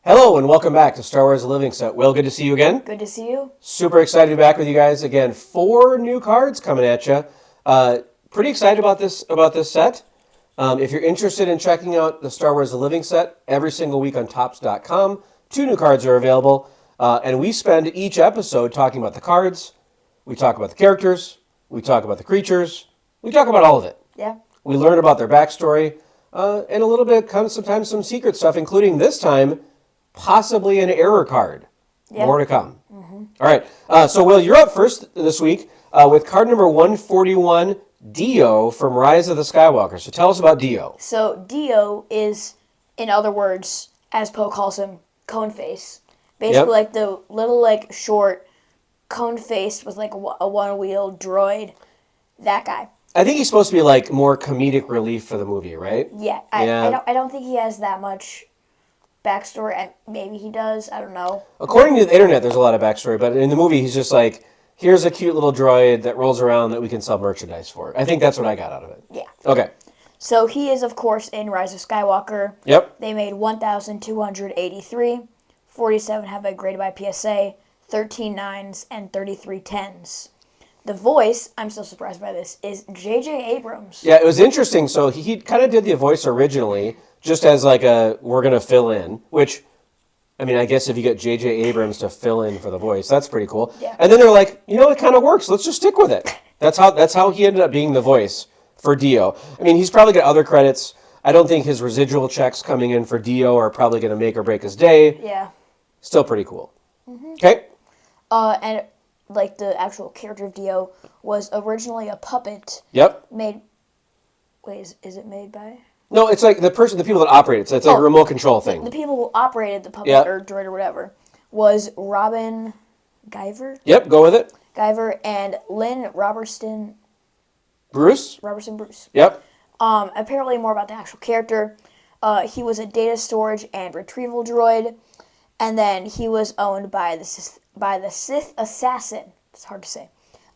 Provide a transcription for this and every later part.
Hello and welcome back to Star Wars: The Living Set. Will, good to see you again. Good to see you. Super excited to be back with you guys again. 4 new cards coming at you. Pretty excited about this set. If you're interested in checking out the Star Wars: The Living Set every single week on Topps.com, 2 new cards are available, and we spend each episode talking about the cards. We talk about the characters. We talk about the creatures. We talk about all of it. Yeah. We learn about their backstory, and a little bit sometimes some secret stuff, including this time possibly an error card. Yeah. More to come. Mm-hmm. All right. So, Will, you're up first this week with card number 141, D-0 from Rise of the Skywalker. So tell us about D-0. So D-0 is, in other words, as Poe calls him, cone face. Basically, like the little, short cone face with like a one-wheel droid. That guy. I think he's supposed to be more comedic relief for the movie, right? Yeah. I don't think he has that much backstory. Maybe he does. I don't know. According to the internet, there's a lot of backstory, but in the movie, he's just like, here's a cute little droid that rolls around that we can sell merchandise for. I think that's what I got out of it. Yeah. Okay. So he is, of course, in Rise of Skywalker. Yep. They made 1,283. 47 have been graded by PSA, 13 9s, and 33 10s. The voice, I'm still surprised by this, is J.J. Abrams. Yeah, it was interesting. So he kind of did the voice originally, just as we're going to fill in, which, I mean, I guess if you get J.J. Abrams to fill in for the voice, that's pretty cool. Yeah. And then they're like, it kind of works. Let's just stick with it. That's how he ended up being the voice for D-0. I mean, he's probably got other credits. I don't think his residual checks coming in for D-0 are probably going to make or break his day. Yeah. Still pretty cool. Mm-hmm. Okay. And the actual character of D-0 was originally a puppet. Yep. Made. Wait, is it made by? No, it's like the people that operate it. So it's like a remote control thing. The people who operated the puppet or droid or whatever was Robin Guyver. Yep, go with it. Guyver and Lynn Robertson Bruce. Yep. Apparently more about the actual character. He was a data storage and retrieval droid, and then he was owned by the Sith assassin. It's hard to say.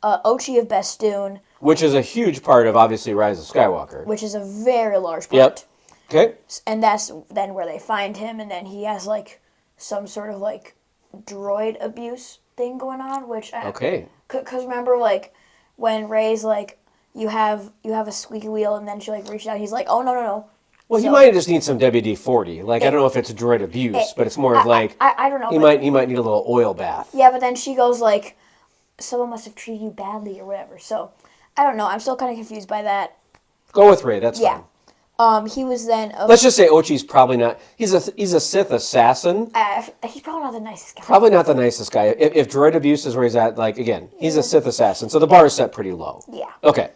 Ochi of Bestoon. Which is a huge part of, obviously, Rise of Skywalker. Which is a very large part. Yep. Okay. And that's then where they find him, and then he has, some sort of, droid abuse thing going on, which... Okay. Because remember, when Rey's, you have a squeaky wheel, and then she, reaches out, he's like, oh, no. Well, he might just need some WD-40. I don't know if it's droid abuse, but it's more of I don't know. He might need a little oil bath. Yeah, but then she goes, someone must have treated you badly or whatever, so... I don't know. I'm still kind of confused by that. Go with Rey. That's fine. He was then... Let's just say Ochi's probably not... He's a Sith assassin. He's probably not the nicest guy. Probably not the nicest guy. If droid abuse is where he's at, again, he's a Sith assassin, so the bar is set pretty low. Yeah. Okay.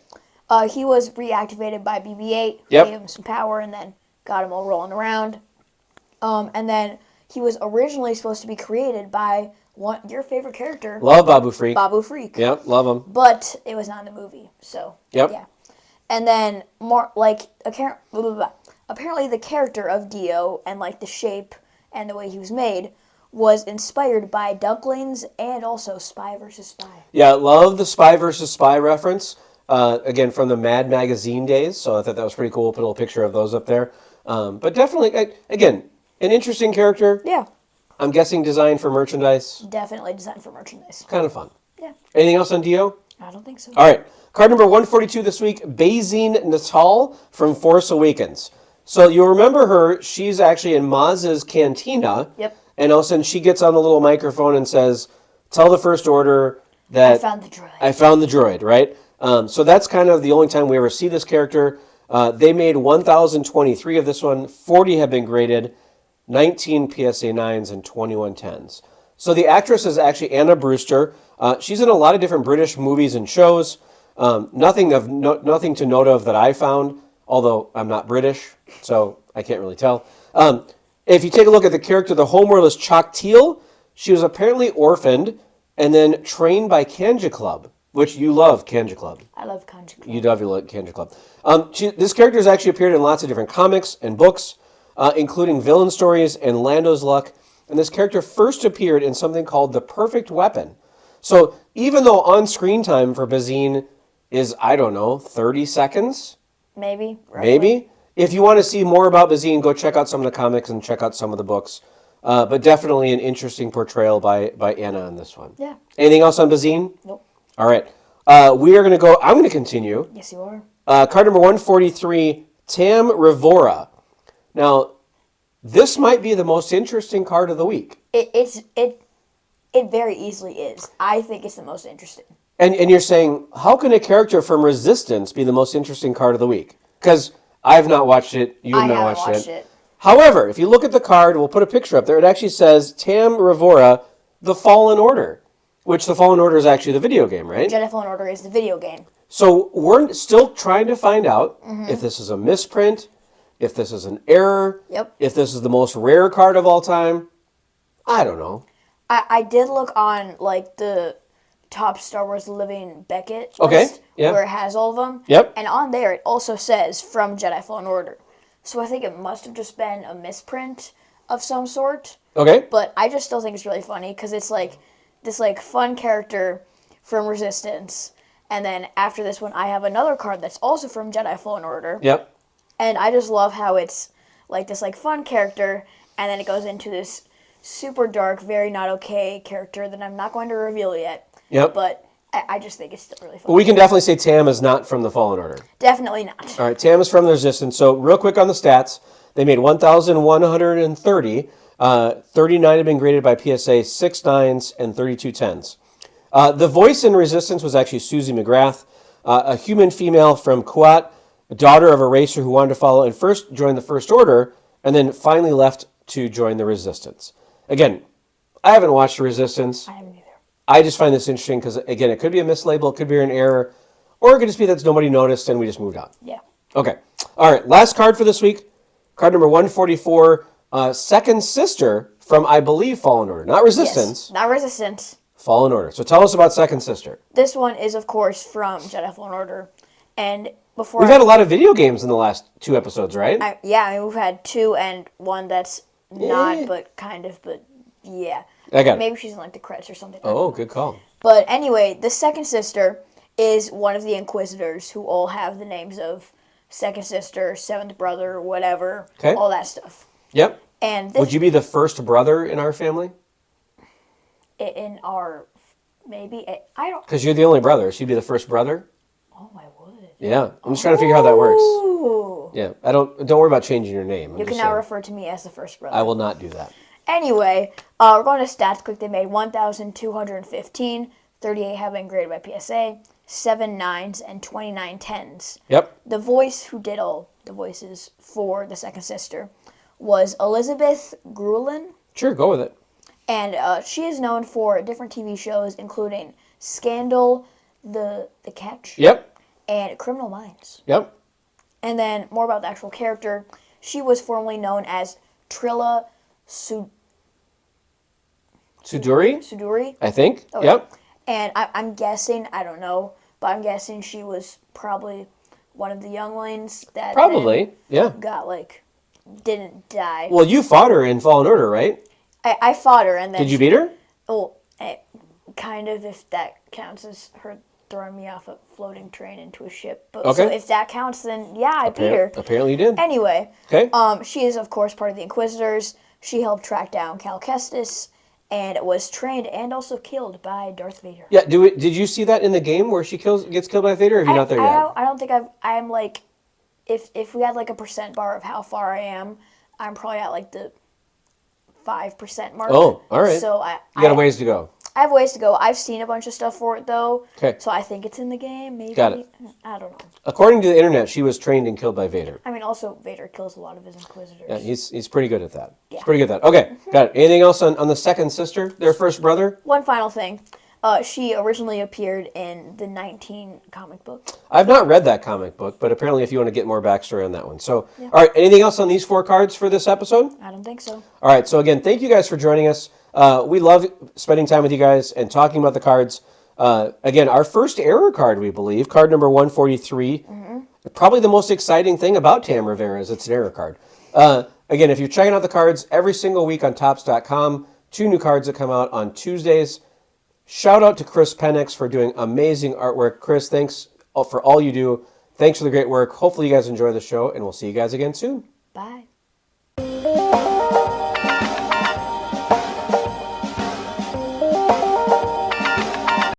He was reactivated by BB-8, who Yep. gave him some power, and then got him all rolling around. And then he was originally supposed to be created by... your favorite character. Love Babu Freak. Babu Freak. Yep, love him. But it was not in the movie, so. Yep. Yeah. And then, apparently the character of D-0 and, the shape and the way he was made was inspired by Ducklings and also Spy vs. Spy. Yeah, love the Spy vs. Spy reference. Again, from the Mad Magazine days, so I thought that was pretty cool. Put a little picture of those up there. But definitely, again, an interesting character. Yeah. I'm guessing designed for merchandise. Definitely designed for merchandise. Kind of fun. Yeah. Anything else on D-0? I don't think so. All right. Card number 142 this week, Bazine Netal from Force Awakens. So you'll remember her. She's actually in Maz's cantina. Yep. And all of a sudden she gets on the little microphone and says, tell the First Order that... I found the droid. I found the droid, right? So that's kind of the only time we ever see this character. They made 1,023 of this one. 40 have been graded. 19 PSA 9s and 21 10s. So the actress is actually Anna Brewster. She's in a lot of different British movies and shows. Nothing to note of that I found, although I'm not British, so I can't really tell. If you take a look at the character, the homeworld is Chalk Teal. She was apparently orphaned and then trained by Kanja Club, which you love, Kanja Club. I love Kanja Club. You love Kanja Club. This character has actually appeared in lots of different comics and books, including Villain Stories and Lando's Luck. And this character first appeared in something called The Perfect Weapon. So even though on-screen time for Bazine is, 30 seconds? Maybe. Roughly. Maybe. If you want to see more about Bazine, go check out some of the comics and check out some of the books. but definitely an interesting portrayal by Anna in this one. Yeah. Anything else on Bazine? Nope. All right. We are going to go, I'm going to continue. Yes, you are. Card number 143, Tam Ryvora. Now, this might be the most interesting card of the week. It very easily is. I think it's the most interesting. And you're saying, how can a character from Resistance be the most interesting card of the week? Because I've not watched it. You have not watched it. However, if you look at the card, we'll put a picture up there. It actually says Tam Ryvora, The Fallen Order, which The Fallen Order is actually the video game, right? Jedi Fallen Order is the video game. So we're still trying to find out if this is a misprint, if this is an error, if this is the most rare card of all time. I don't know. I did look on like the top Star Wars Living Beckett list, where it has all of them. Yep. And on there it also says from Jedi Fallen Order. So I think it must have just been a misprint of some sort. Okay. But I just still think it's really funny because it's like this like fun character from Resistance. And then after this one, I have another card that's also from Jedi Fallen Order. Yep. And I just love how it's like this like fun character, and then it goes into this super dark, very not okay character that I'm not going to reveal yet. Yep. But I just think it's still really fun. But we can definitely say Tam is not from the Fallen Order. Definitely not. All right, Tam is from the Resistance. So real quick on the stats, they made 1,130. 39 have been graded by PSA, 6 9s and 32 10s. The voice in Resistance was actually Susie McGrath, a human female from Kuat, a daughter of a racer who wanted to follow and first joined the First Order, and then finally left to join the Resistance. Again, I haven't watched the Resistance. I haven't either. I just find this interesting because, again, it could be a mislabel, it could be an error, or it could just be that nobody noticed and we just moved on. Yeah. Okay. All right, last card for this week. Card number 144, Second Sister from, I believe, Fallen Order. Not Resistance. Yes, not Resistance. Fallen Order. So tell us about Second Sister. This one is, of course, from Jedi Fallen Order. And before We've had a lot of video games in the last 2 episodes, right? I mean, we've had 2 and one that's not, but kind of, but yeah. I got it. Maybe she's in like the credits or something. Oh, good call. But anyway, the Second Sister is one of the Inquisitors who all have the names of Second Sister, Seventh Brother, whatever, all that stuff. Yep. And would you be the first brother in our family? In our, maybe, I don't. Because you're the only brother. So you'd be the first brother? Oh, I would. Yeah. I'm just trying to figure out how that works. Ooh. Yeah. Don't worry about changing your name. You can now refer to me as the first brother. I will not do that. Anyway, we're going to stats quick. They made 1,215. 38 have been graded by PSA. 7 9s and 29 10s. Yep. The voice who did all the voices for the Second Sister was Elizabeth Grulin. Sure, go with it. And she is known for different TV shows, including Scandal, The Catch, Yep. and Criminal Minds. Yep. And then more about the actual character. She was formerly known as Trilla Suduri? I think. Okay. Yep. And I'm guessing, I don't know, but I'm guessing she was probably one of the younglings that Probably, yeah. got, didn't die. Well, you fought her in Fallen Order, right? I fought her, and then... Did you beat her? Well, kind of, if that counts as her throwing me off a floating train into a ship. But Okay. So if that counts, then yeah, I beat her. Apparently you did. Anyway, Okay. She is, of course, part of the Inquisitors. She helped track down Cal Kestis and was trained and also killed by Darth Vader. Yeah, did you see that in the game where she gets killed by Vader, or have you not there yet? I don't think I'm like, if we had like a percent bar of how far I am, I'm probably at like the 5% mark. Oh, all right. So you got a ways to go. I have ways to go. I've seen a bunch of stuff for it, though. Okay. So I think it's in the game, maybe. Got it. I don't know. According to the internet, she was trained and killed by Vader. I mean, also, Vader kills a lot of his Inquisitors. Yeah, he's pretty good at that. Yeah. He's pretty good at that. Okay, got it. Anything else on the Second Sister, their first brother? One final thing. She originally appeared in the 19 comic book. I've not read that comic book, but apparently if you want to get more backstory on that one. So, All right, anything else on these 4 cards for this episode? I don't think so. All right, so again, thank you guys for joining us. We love spending time with you guys and talking about the cards. Again, our first error card, we believe, card number 143. Probably the most exciting thing about Tam Ryvora is it's an error card. Again, if you're checking out the cards every single week on Topps.com, 2 new cards that come out on Tuesdays. Shout out to Kris Penix for doing amazing artwork. Kris, thanks for all you do. Thanks for the great work. Hopefully you guys enjoy the show, and we'll see you guys again soon. Bye.